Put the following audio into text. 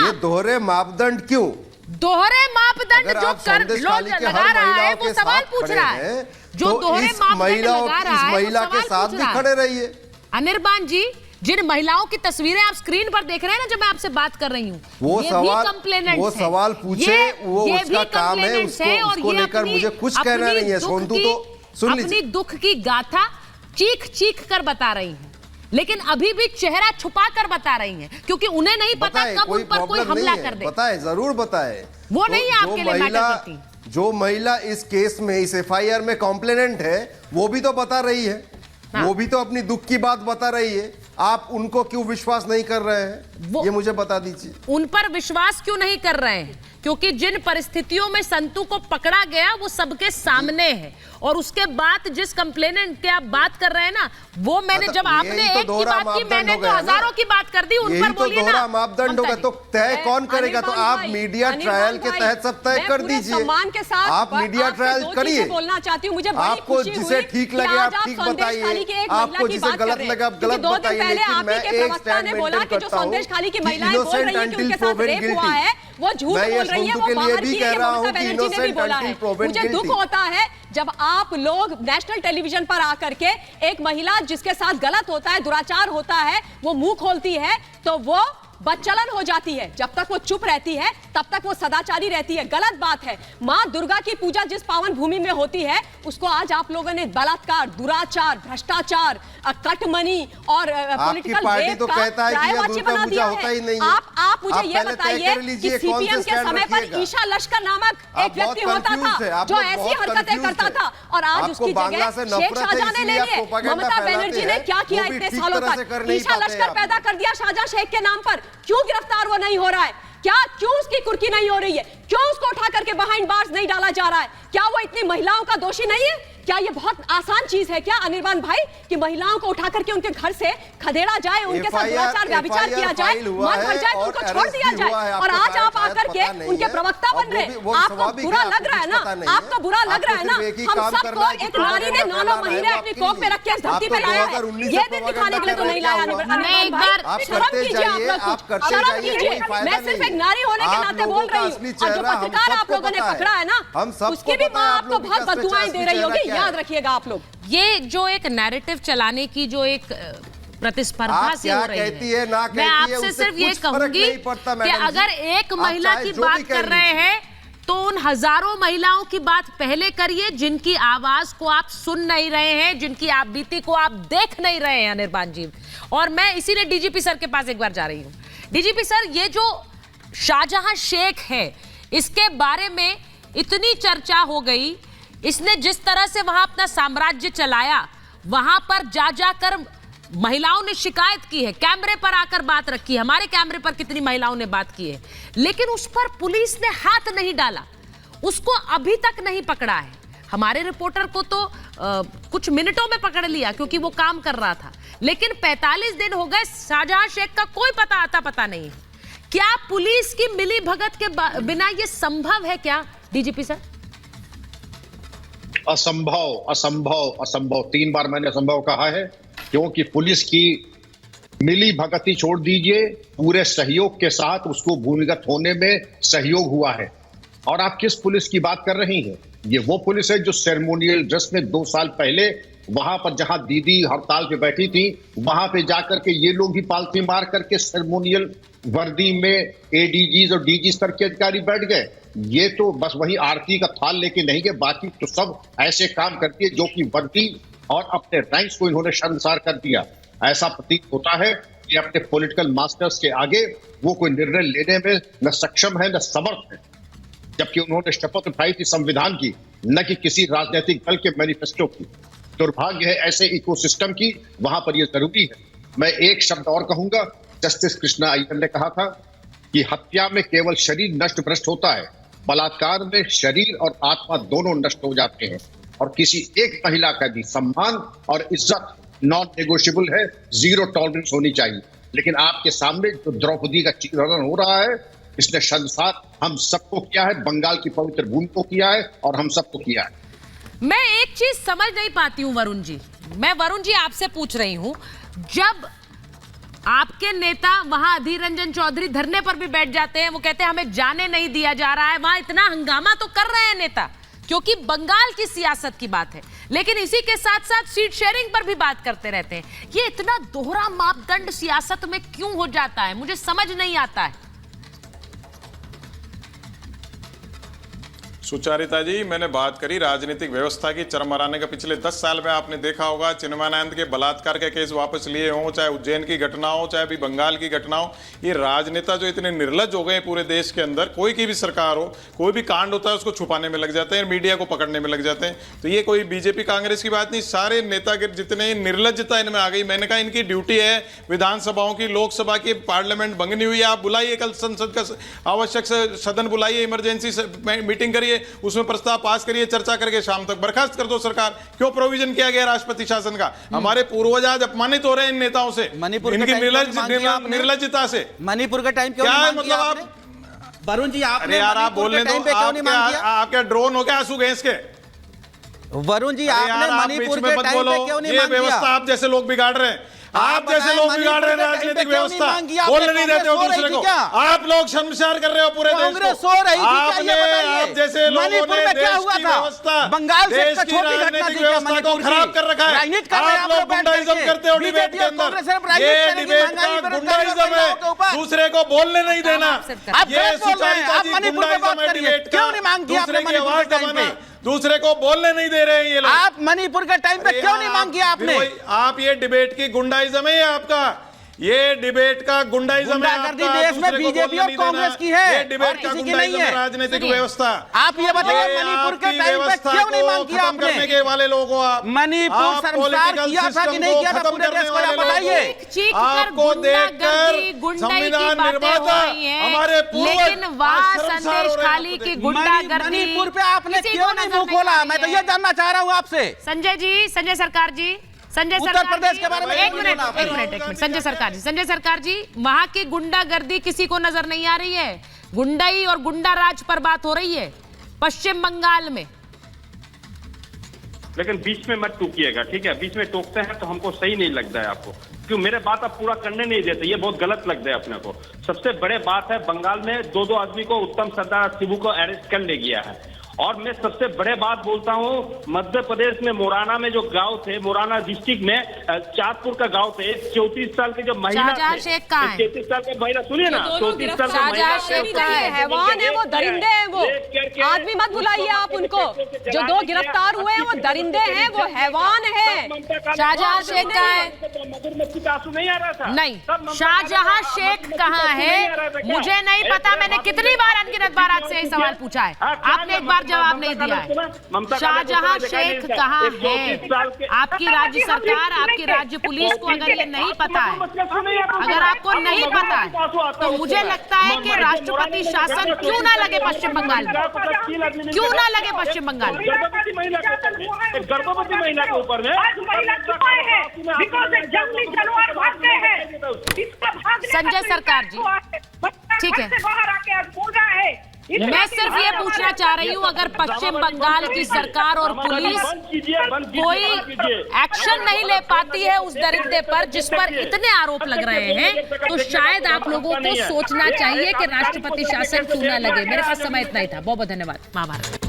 ये दोहरे मापदंड क्यों? दोहरे मापदंड जो कर लोग लगा रहा है वो सवाल पूछ रहा है, जो दोहरे मापदंड लगा रहा है महिला के साथ भी खड़े रहिए। अनिर्बान जी, जिन महिलाओं की तस्वीरें आप स्क्रीन पर देख रहे हैं ना जब मैं आपसे बात कर रही हूँ, वो सवाल पूछे, वो उसका काम है, उसको लेकर मुझे कुछ कहना नहीं है। सोनू तो सुन लीजिए, अपनी दुख की गाथा चीख चीख कर बता रही हैं, लेकिन अभी भी चेहरा छुपा कर बता रही हैं, क्योंकि उन्हें नहीं पता कब उन पर कोई हमला कर दे। बताए, जरूर बताए। वो नहीं है आपके लिए मैटर करती। जो महिला इस केस में, इस एफआईआर में कॉम्प्लेनेंट है, वो भी तो बता रही है, वो भी तो अपनी दुख की बात बता रही है। आप उनको क्यों विश्वास नहीं कर रहे हैं, ये मुझे बता दीजिए। उन पर विश्वास क्यों नहीं कर रहे हैं? क्योंकि जिन परिस्थितियों में संतू को पकड़ा गया वो सबके सामने है, और उसके बाद जिस कंप्लेनेंट के आप बात कर रहे हैं ना, वो मैंने जब आपने एक की बात की, मैंने तो हजारों की बात कर दी। उन पर बोलिए ना, दोहरा मापदंड होगा तो तय कौन करेगा? तो आप मीडिया ट्रायल के तहत सब तय कर दीजिए। सम्मान के साथ आप मीडिया ट्रायल करिए, बोलना चाहती हूँ। मुझे आपको जिसे ठीक लगे आप ठीक बताइए, आपको जिसे गलत लगे आप गलत बताइए। लेकिन मैं एक स्टैंड बोला कि जो संदेश खाली की महिलाएं बोल रही हैं कि उनके साथ रेप हुआ है, वो झूठ बोल रही है, वो बाहर की है, ममता बनर्जी ने भी बोला है। मुझे दुख होता है जब आप लोग नेशनल टेलीविजन पर आकर के एक महिला जिसके साथ गलत होता है, दुराचार होता है, वो मुंह खोलती है तो वो बदचलन हो जाती है। जब तक वो चुप रहती है तब तक वो सदाचारी रहती है। गलत बात है। मां दुर्गा की पूजा जिस पावन भूमि में होती है, उसको आज आप लोगों ने बलात्कार, दुराचार, भ्रष्टाचार, कटमनी और पॉलिटिकल रेप तो कहता है कि रायवाची बना दिया है। आप मुझे ये बताइए कि सीपीएम के समय पर ईशा लश्कर नामक एक व्यक्ति होता था जो ऐसी हरकतें करता था, और आज उसकी जगह शेख शाहजहां ने ले लिए। ममता बनर्जी ने क्या किया इतने सालों तक? ईशा लश्कर पैदा कर दिया शाहजहां शेख के नाम पर। क्यों गिरफ्तार वो नहीं हो रहा है? क्यों उसकी कुर्की नहीं हो रही है? क्यों उसको उठा करके बिहाइंड बार्स नहीं डाला जा रहा है? क्या वो इतनी महिलाओं का दोषी नहीं है? क्या ये बहुत आसान चीज है क्या अनिर्बान भाई कि महिलाओं को उठा करके उनके घर से खदेड़ा जाए, उनके साथ दुराचार व्यभिचार किया जाए, मन भर जाए तो उनको छोड़ दिया जाए, और आज आप आकर के उनके प्रवक्ता बन रहे? आपको बुरा लग रहा है ना? आपको बुरा लग रहा है ना? हम सबको एक नारी ने 9 महीने अपनी कोख में रख के इस धरती पे लाया है, ये दिन दिखाने के लिए तो नहीं लाया अनिर्बान भाई। शर्म कीजिए आप लोग, शर्म कीजिए। मैं सिर्फ एक नारी होने के नाते बोल रही हूँ, और जो पत्रकार आप लोगों ने पकड़ा है ना, उसकी भी माँ आपको बहुत बददुआएं दे रही होगी, याद रखिएगा आप लोग। ये जो एक नैरेटिव चलाने की जो एक प्रतिस्पर्धा से हो रही है, मैं आपसे सिर्फ ये कहूंगी कि अगर एक महिला की बात कर रहे हैं तो उन हजारों महिलाओं की बात पहले करिए जिनकी आवाज को आप सुन नहीं रहे हैं, जिनकी आप बीती को आप देख नहीं रहे हैं अनिर्बान जी। और मैं इसीलिए डीजीपी सर के पास एक बार जा रही हूँ। डीजीपी सर, ये जो शाहजहां शेख है, इसके बारे में इतनी चर्चा हो गई, इसने जिस तरह से वहां अपना साम्राज्य चलाया, वहां पर जा जाकर महिलाओं ने शिकायत की है, कैमरे पर आकर बात रखी है, हमारे कैमरे पर कितनी महिलाओं ने बात की है, लेकिन उस पर पुलिस ने हाथ नहीं डाला, उसको अभी तक नहीं पकड़ा है। हमारे रिपोर्टर को तो कुछ मिनटों में पकड़ लिया क्योंकि वो काम कर रहा था, लेकिन 45 दिन हो गए, शाहजहां शेख का कोई पता नहीं है। क्या पुलिस की मिली भगत के बिना ये संभव है क्या डीजीपी सर? असंभव, असंभव, असंभव। 3 बार मैंने असंभव कहा है, क्योंकि पुलिस की मिली भगती छोड़ दीजिए, पूरे सहयोग के साथ उसको भूमिगत होने में सहयोग हुआ है। और आप किस पुलिस की बात कर रही हैं? ये वो पुलिस है जो सेरेमोनियल ड्रेस में 2 साल पहले वहां पर जहां दीदी हड़ताल पे बैठी थी, वहां पे जाकर के ये लोग भी पालती मार करके सेरेमोनियल वर्दी में एडीजीज और डीजी स्तर के अधिकारी बैठ गए। ये तो बस वही आरती का थाल लेके नहीं गए, बाकी तो सब ऐसे काम करती है जो कि वर्दी और अपने रैंक्स को इन्होंने शर्मसार कर दिया। ऐसा प्रतीत होता है कि अपने पॉलिटिकल मास्टर्स के आगे वो कोई निर्णय लेने में न सक्षम है न समर्थ है, जबकि उन्होंने शपथ उठाई थी संविधान की, न कि किसी राजनीतिक दल के मैनिफेस्टो की। दुर्भाग्य है ऐसे इकोसिस्टम की, वहां पर यह जरूरी है। मैं एक शब्द और कहूंगा, जस्टिस कृष्णा अय्यर ने कहा था कि हत्या में केवल शरीर नष्ट भ्रष्ट होता है, बलात्कार में शरीर और आत्मा दोनों नष्ट हो जाते हैं, और किसी एक महिला का भी सम्मान और इज्जत नॉन नेगोशिएबल है, 0 टॉलरेंस होनी चाहिए। लेकिन आपके सामने जो द्रौपदी का चित्रण हो रहा है, इसने शर्मसार हम सबको किया है, बंगाल की पवित्र भूमि को किया है और हम सबको किया है। मैं एक चीज समझ नहीं पाती हूं वरुण जी, मैं वरुण जी आपसे पूछ रही हूं, जब आपके नेता वहां अधीर रंजन चौधरी धरने पर भी बैठ जाते हैं, वो कहते हैं हमें जाने नहीं दिया जा रहा है। वहां इतना हंगामा तो कर रहे हैं नेता, क्योंकि बंगाल की सियासत की बात है, लेकिन इसी के साथ साथ सीट शेयरिंग पर भी बात करते रहते हैं। ये इतना दोहरा मापदंड सियासत में क्यों हो जाता है, मुझे समझ नहीं आता है। सुचारिता जी, मैंने बात करी राजनीतिक व्यवस्था की चरमराने का। पिछले 10 साल में आपने देखा होगा, चिन्मयानंद के बलात्कार के केस वापस लिए हों, चाहे उज्जैन की घटना हो, चाहे अभी बंगाल की घटना हो, ये राजनेता जो इतने निर्लज हो गए पूरे देश के अंदर, कोई की भी सरकार हो, कोई भी कांड होता है उसको छुपाने में लग जाते हैं, मीडिया को पकड़ने में लग जाते हैं। तो ये कोई बीजेपी कांग्रेस की बात नहीं, सारे नेता के जितने निर्लजता इनमें आ गई। मैंने कहा इनकी ड्यूटी है विधानसभाओं की, लोकसभा की, पार्लियामेंट भंग नहीं हुई, आप बुलाइए कल संसद का आवश्यक सदन बुलाइए, इमरजेंसी मीटिंग करिए, उसमें प्रस्ताव पास करिए, चर्चा करके शाम तक बर्खास्त कर दो सरकार। क्यों प्रोविजन किया गया राष्ट्रपति शासन का? हमारे पूर्वज आज अपमानित हो रहे हैं इन नेताओं से, इनकी निर्लजता से। मणिपुर का टाइम क्यों क्या नहीं है मतलब आपने? वरुण जी, अरे यार आप बोलने दो, आपके ड्रोन हो क्या आंसू गैस के? वरुण जी, आपने मणिपुर के टाइम पे क्यों नहीं मांग दिया? व्यवस्था आप जैसे लोग बिगाड़ रहे हैं, आप जैसे लोग बिगाड़ रहे हैं राजनीतिक व्यवस्था, बोलने नहीं देते हो दूसरे को। आप लोग शर्मसार कर रहे हो पूरे देश को। सो रही थी, आप जैसे लोगों ने देश की व्यवस्था, बंगाल से देश की राजनीतिक व्यवस्था को खराब कर रखा है। आप लोग गुंडाइज्म करते हो डिबेट के अंदर, ये डिबेट का गुंडाइज्म है, दूसरे को बोलने नहीं देना। ये सुचारिता जी गुंडाइज्म है डिबेट का, दूसरे की आवाज दबाना, दूसरे को बोलने नहीं दे रहे हैं ये लोग। आप मणिपुर के टाइम पे क्यों नहीं मांग किया आपने? आप ये डिबेट की गुंडाइज्म है आपका, ये डिबेट का गुंडाइज्म है आपका। देश में बीजेपी और कांग्रेस की है, ये डिबेट का गुंडाइज्म है, राजनीतिक व्यवस्था। आप ये बताइए मणिपुर के टाइम पे क्यों नहीं मांग किया आपने? करने के वाले लोग हो आप। मणिपुर शर्मसार किया था कि नहीं किया था पूरे देश को, आप बताइए। आपको देखकर संविधान निर्माता हमारे लेकिन वहां संदेश खाली की गुंडागर्दी, मणिपुर पे आपने क्यों नहीं मुंह खोला? मैं तो ये जानना चाह रहा हूँ आपसे। संजय जी, संजय सरकार जी, संजय उत्तर सरकार प्रदेश के बारे में एक मिनट संजय सरकार जी, वहां की गुंडागर्दी किसी को नजर नहीं आ रही है। गुंडाई और गुंडा राज पर बात हो रही है पश्चिम बंगाल में। लेकिन बीच में मत टोकिएगा, ठीक है? बीच में टोकते हैं तो हमको सही नहीं लगता है आपको, क्यों मेरे बात आप पूरा करने नहीं देते, ये बहुत गलत लगता है अपने को। सबसे बड़े बात है, बंगाल में दो आदमी को उत्तम सरदार शिबू को अरेस्ट कर ले गया है। और मैं सबसे बड़े बात बोलता हूँ, मध्य प्रदेश में मोराना में जो गांव थे, मोराना डिस्ट्रिक्ट में चाँदपुर का गांव थे, 34 साल के जो महिला थे, 33 साल के महिला, सुनिए ना, 34 साल के महिला हैवान है वो, दरिंदे हैं वो, आदमी मत बुलाइए आप उनको। जो 2 गिरफ्तार हुए हैं वो दरिंदे हैं, वो हैवान है। शाहजहां शेख कहाँ है? मधुमक्खी का आंसू नहीं आ रहा था? नहीं, शाहजहां शेख कहाँ है मुझे नहीं पता। मैंने कितनी बार अनगिनत बार आपसे यही सवाल पूछा है, आपने एक बार जवाब नहीं दिया है। शाहजहां शेख कहाँ है? आपकी राज्य सरकार, आपकी राज्य पुलिस को अगर ये नहीं पता है, अगर आपको नहीं पता है, तो मुझे लगता है कि राष्ट्रपति शासन क्यों ना लगे पश्चिम बंगाल में, क्यों ना लगे पश्चिम बंगाल में। गर्भवती महिला के ऊपर में संजय सरकार जी, ठीक है, मैं सिर्फ ये पूछना चाह रही हूँ, अगर पश्चिम बंगाल की सरकार और पुलिस कोई एक्शन नहीं ले पाती है उस दरिंदे पर जिस पर इतने आरोप लग रहे हैं, तो शायद आप लोगों को सोचना चाहिए कि राष्ट्रपति शासन क्यों ना लगे। मेरे पास समय इतना ही था, बहुत बहुत धन्यवाद। महाभारत।